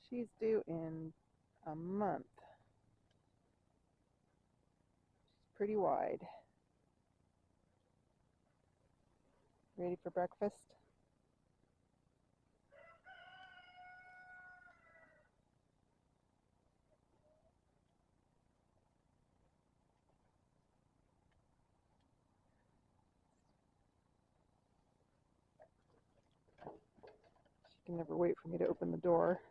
She's due in a month. She's pretty wide. Ready for breakfast? She can never wait for me to open the door.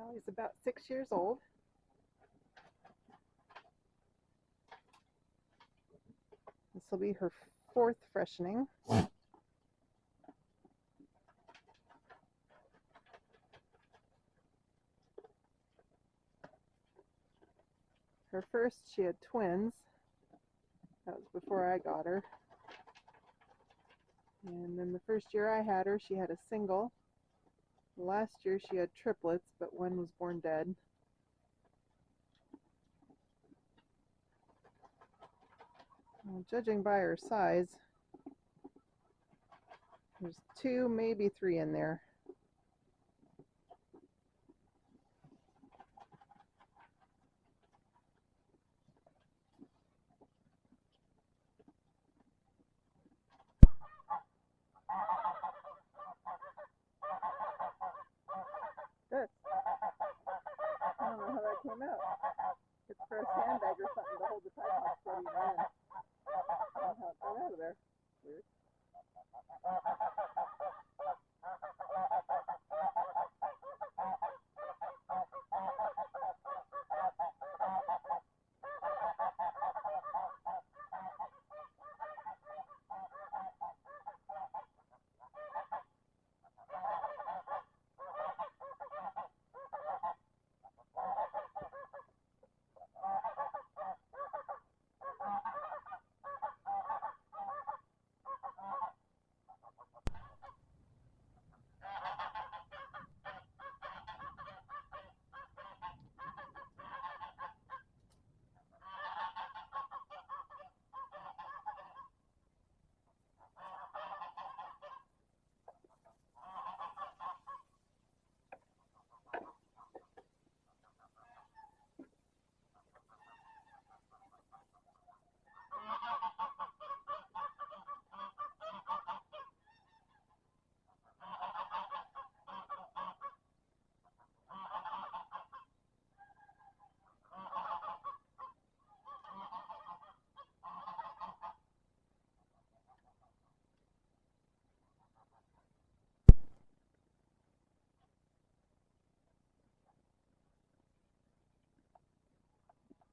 Allie's about 6 years old. This will be her 4th freshening. Her first, she had twins. That was before I got her. And then the first year I had her, she had a single. Last year she had triplets, but one was born dead. Well, judging by her size, there's 2, maybe 3 in there. Good. I don't know how that came out. It's for a sandbag or something to hold the tide box while you run in. I don't know how it got out of there. Weird.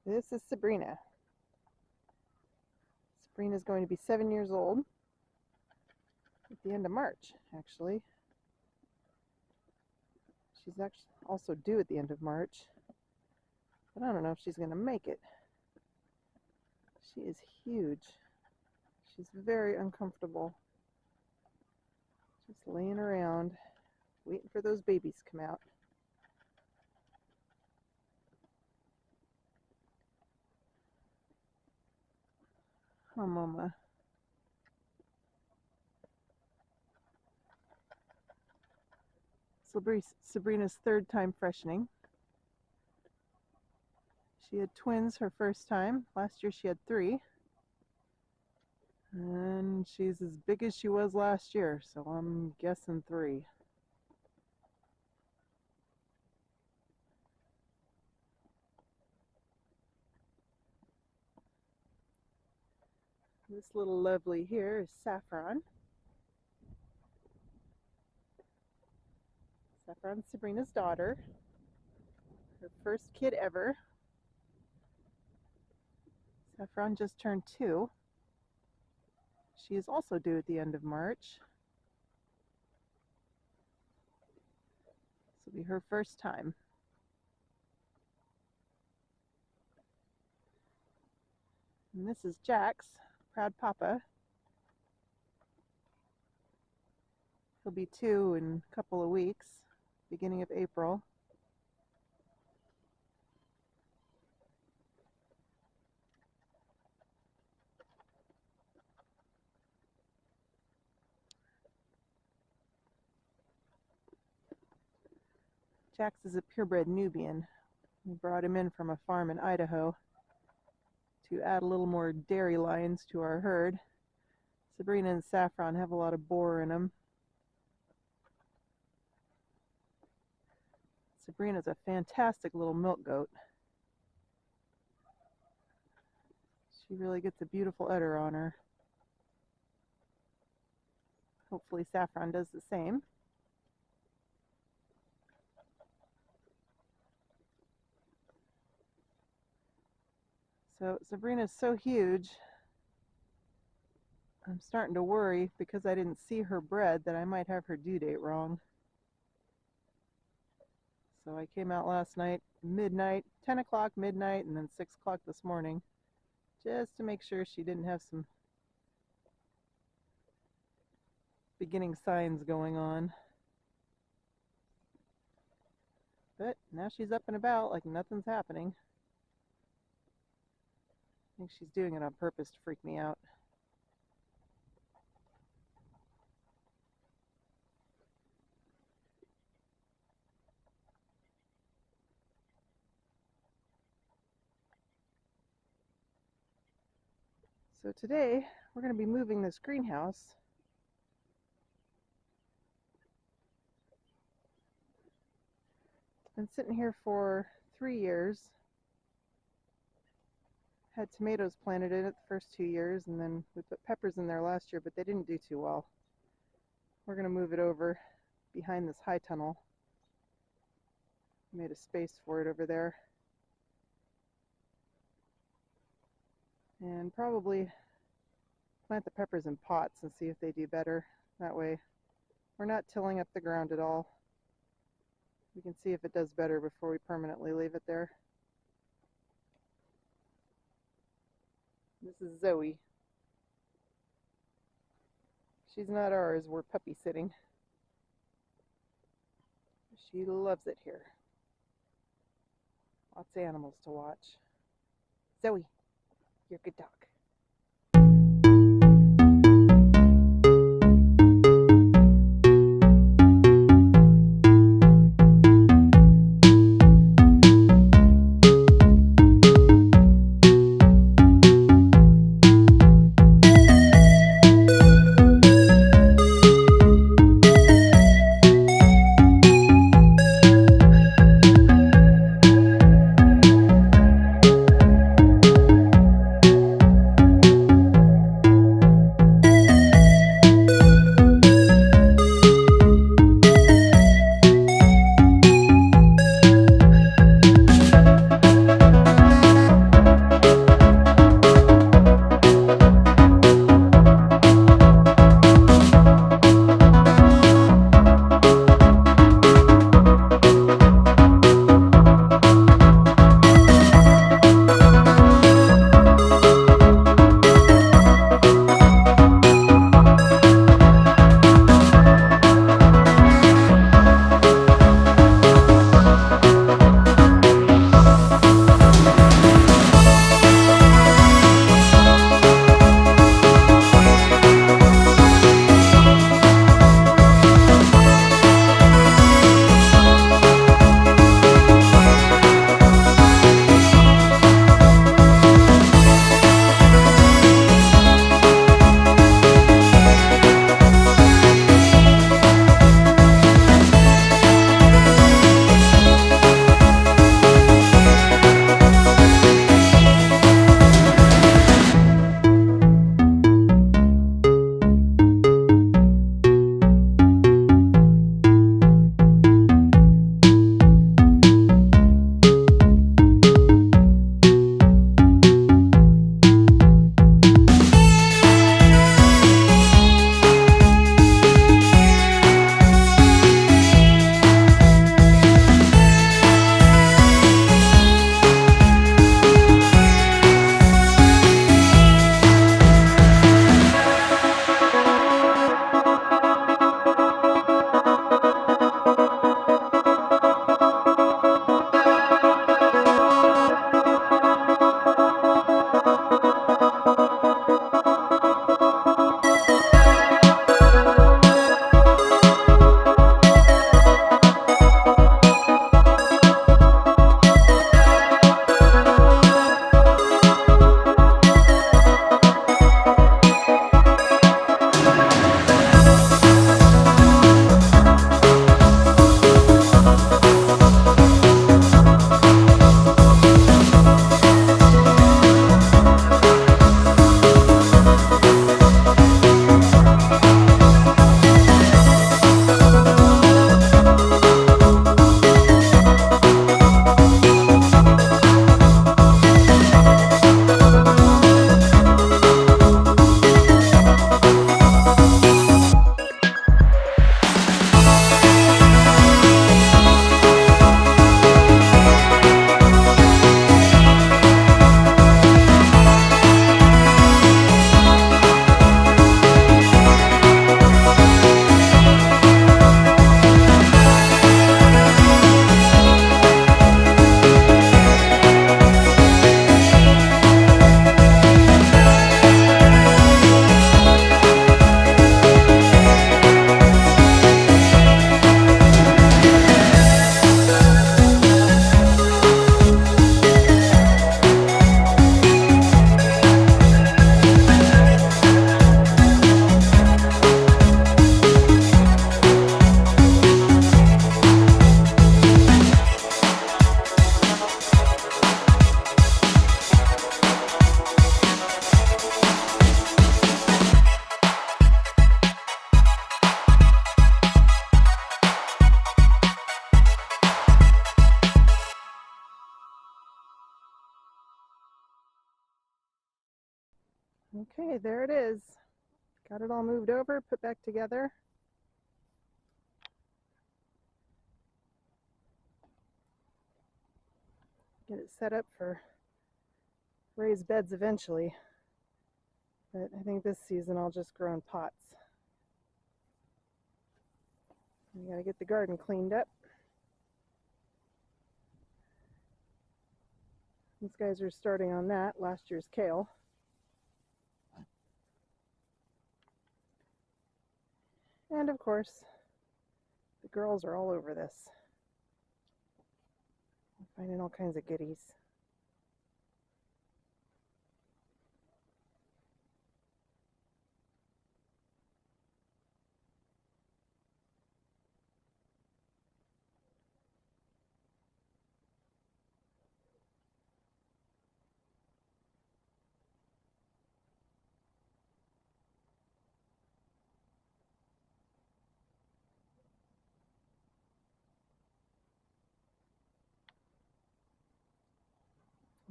This is Sabrina. Sabrina's going to be 7 years old at the end of March, actually. She's actually also due at the end of March, but I don't know if she's going to make it. She is huge. She's very uncomfortable. Just laying around, waiting for those babies to come out. Oh, mama. Sabrina's 3rd time freshening. She had twins her first time. Last year she had 3. And she's as big as she was last year, so I'm guessing 3. This little lovely here is Saffron. Saffron's Sabrina's daughter, her first kid ever. Saffron just turned 2. She is also due at the end of March. This will be her first time. And this is Jax, proud papa. He'll be 2 in a couple of weeks, beginning of April. Jax is a purebred Nubian. We brought him in from a farm in Idaho to add a little more dairy lines to our herd. Sabrina and Saffron have a lot of boar in them. Sabrina's a fantastic little milk goat. She really gets a beautiful udder on her. Hopefully Saffron does the same. So Sabrina's so huge, I'm starting to worry because I didn't see her bred that I might have her due date wrong. So I came out last night, midnight, 10 o'clock, midnight, and then 6 o'clock this morning, just to make sure she didn't have some beginning signs going on. But now she's up and about like nothing's happening. I think she's doing it on purpose to freak me out. So today we're going to be moving this greenhouse. It's been sitting here for 3 years. Had tomatoes planted in it the first 2 years, and then we put peppers in there last year, but they didn't do too well. We're going to move it over behind this high tunnel. Made a space for it over there. And probably plant the peppers in pots and see if they do better. That way we're not tilling up the ground at all. We can see if it does better before we permanently leave it there. This is Zoe. She's not ours, we're puppy sitting. She loves it here. Lots of animals to watch. Zoe, you're a good dog. Okay, there it is. Got it all moved over, put back together. Get it set up for raised beds eventually. But I think this season I'll just grow in pots. We gotta get the garden cleaned up. These guys are starting on that, last year's kale. And of course, the girls are all over this. Finding all kinds of goodies.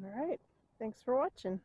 All right, thanks for watching.